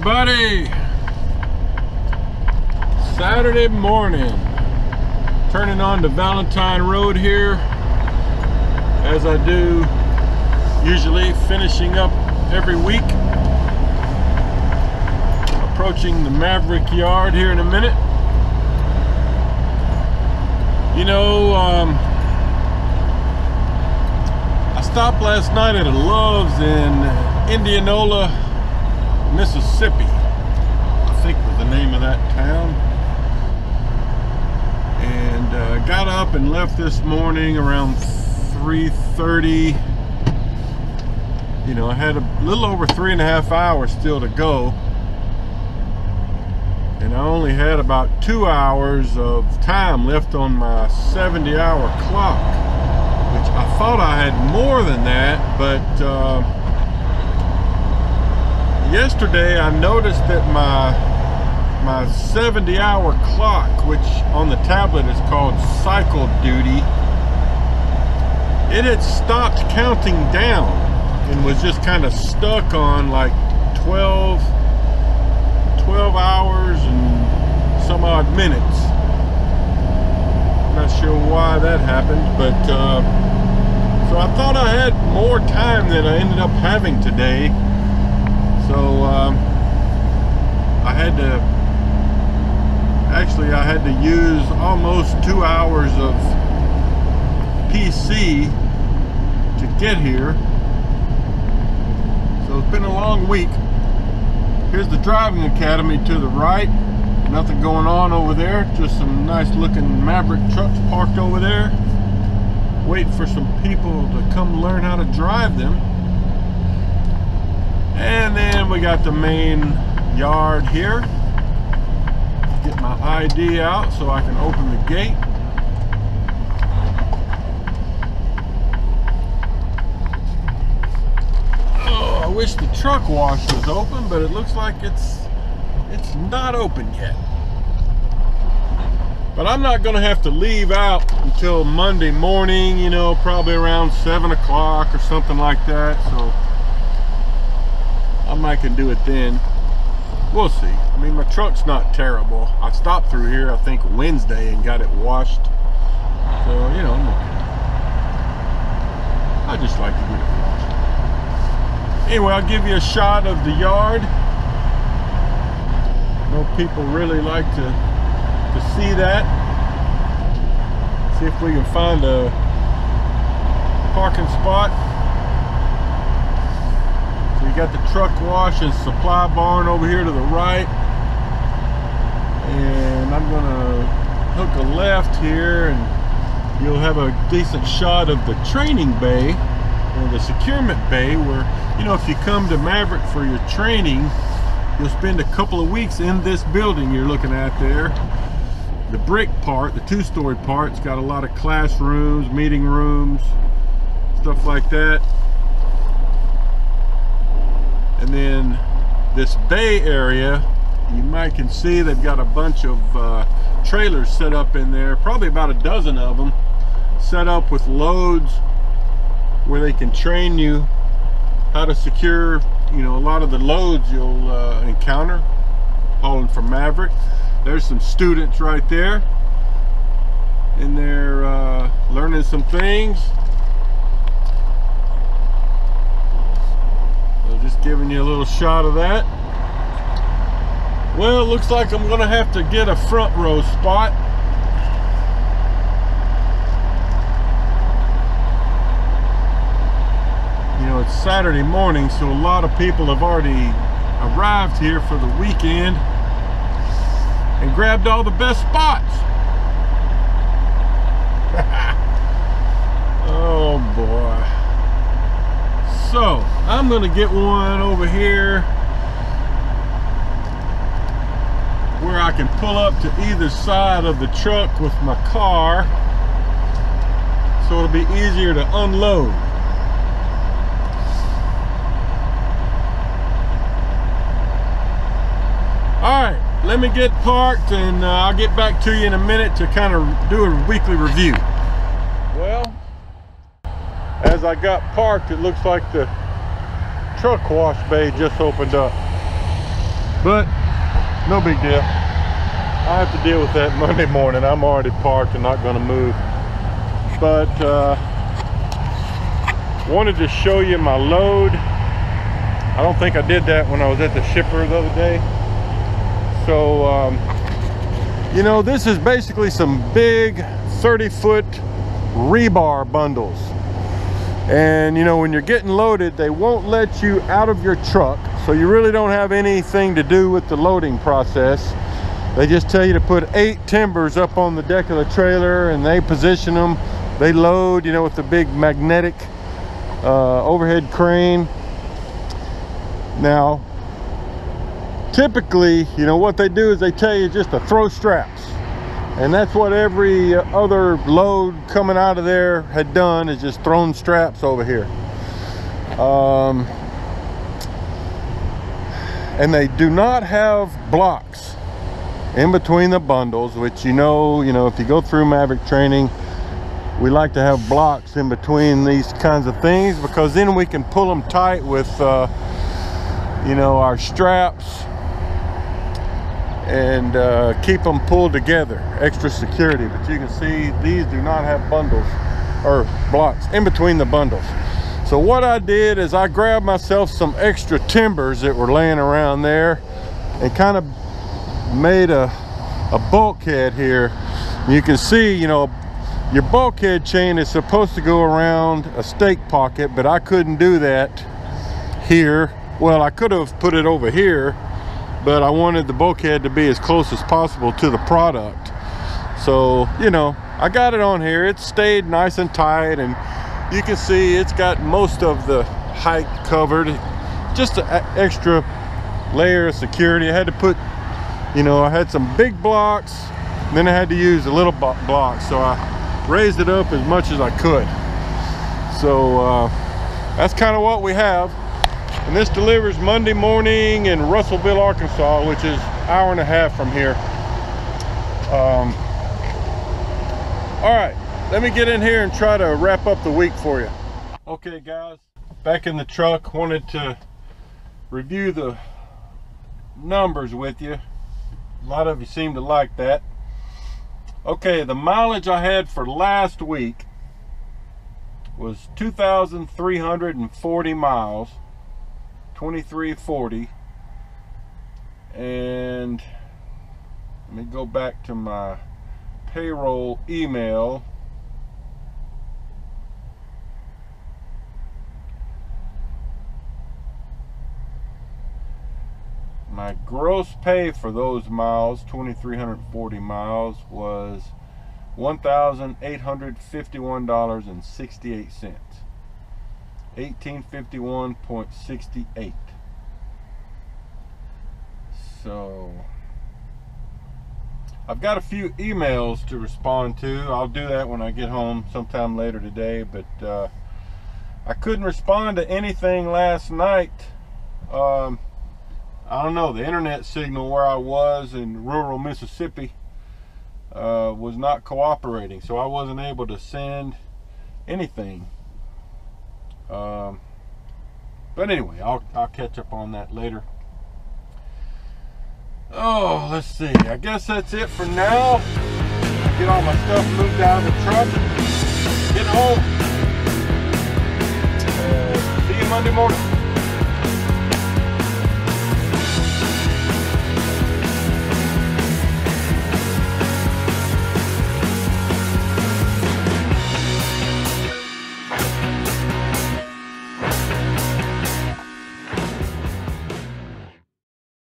everybody. Saturday morning, turning on to Valentine Road here, as I do usually, finishing up every week. Approaching the Maverick yard here in a minute. You know, I stopped last night at a Love's in Indianola, Mississippi, I think was the name of that town. And got up and left this morning around 3:30. You know, I had a little over 3.5 hours still to go. And I only had about 2 hours of time left on my 70-hour clock, which I thought I had more than that, but yesterday I noticed that my 70-hour clock, which on the tablet is called cycle duty, it had stopped counting down and was just kind of stuck on like 12 hours and some odd minutes. Not sure why that happened, but so I thought I had more time than I ended up having today. So I had to use almost 2 hours of PC to get here. So it's been a long week. Here's the driving academy to the right. Nothing going on over there. Just some nice looking Maverick trucks parked over there. Wait for some people to come learn how to drive them. And then we got the main yard here. Get my ID out so I can open the gate. I wish the truck wash was open, but it looks like it's not open yet. But I'm not gonna have to leave out until Monday morning, you know, probably around 7 o'clock or something like that, so I might can do it then. We'll see. I mean, my truck's not terrible. I stopped through here, I think, Wednesday and got it washed. So, you know, I just like to get it washed. Anyway, I'll give you a shot of the yard. I know people really like to see that. See if we can find a parking spot. So you got the truck wash and supply barn over here to the right. And I'm gonna hook a left here and you'll have a decent shot of the training bay, or the securement bay, where, you know, if you come to Maverick for your training, you'll spend a couple of weeks in this building you're looking at there. The brick part, the 2-story part, it's got a lot of classrooms, meeting rooms, stuff like that. And then this bay area, you might can see they've got a bunch of trailers set up in there, probably about a dozen of them, set up with loads where they can train you how to secure, you know, a lot of the loads you'll encounter hauling from Maverick. There's some students right there, and they're learning some things. So just giving you a little shot of that. Well, it looks like I'm gonna have to get a front row spot. You know, it's Saturday morning, so a lot of people have already arrived here for the weekend and grabbed all the best spots. Oh boy. So I'm gonna get one over here where I can pull up to either side of the truck with my car, so it'll be easier to unload. Alright, let me get parked and I'll get back to you in a minute to kind of do a weekly review. Well, as I got parked, it looks like the truck wash bay just opened up. But no big deal. I have to deal with that Monday morning. I'm already parked and not going to move. But wanted to show you my load. I don't think I did that when I was at the shipper the other day. So you know, this is basically some big 30-foot rebar bundles. And you know, when you're getting loaded, they won't let you out of your truck, so you really don't have anything to do with the loading process. They just tell you to put 8 timbers up on the deck of the trailer, and they position them. They load, you know, with the big magnetic overhead crane. Now, typically, you know, what they do is they tell you just to throw straps. And that's what every other load coming out of there had done, is just thrown straps over here. And they do not have blocks in between the bundles, which you know, if you go through Maverick training, we like to have blocks in between these kinds of things, because then we can pull them tight with, you know, our straps, and keep them pulled together, extra security. But you can see these do not have bundles or blocks in between the bundles. So what I did is I grabbed myself some extra timbers that were laying around there and kind of made a bulkhead here. You can see, you know, your bulkhead chain is supposed to go around a stake pocket, but I couldn't do that here. Well, I could have put it over here, but I wanted the bulkhead to be as close as possible to the product. So, you know, I got it on here. It stayed nice and tight, and you can see it's got most of the height covered. Just an extra layer of security. I had to put, you know, I had some big blocks, then I had to use a little blocks, so I raised it up as much as I could. So that's kind of what we have. And this delivers Monday morning in Russellville, Arkansas, which is an hour and a half from here. All right, let me get in here and try to wrap up the week for you. Okay guys, back in the truck. Wanted to review the numbers with you. A lot of you seem to like that. Okay, the mileage I had for last week was 2,340 miles. 2340. And let me go back to my payroll email. My gross pay for those miles, 2,340 miles, was $1,851.68. 1851.68. So I've got a few emails to respond to. I'll do that when I get home sometime later today, but I couldn't respond to anything last night. I don't know, the internet signal where I was in rural Mississippi was not cooperating, so I wasn't able to send anything. But anyway, I'll catch up on that later. Oh, let's see. I guess that's it for now. Get all my stuff moved out of the truck. Get home. See you Monday morning.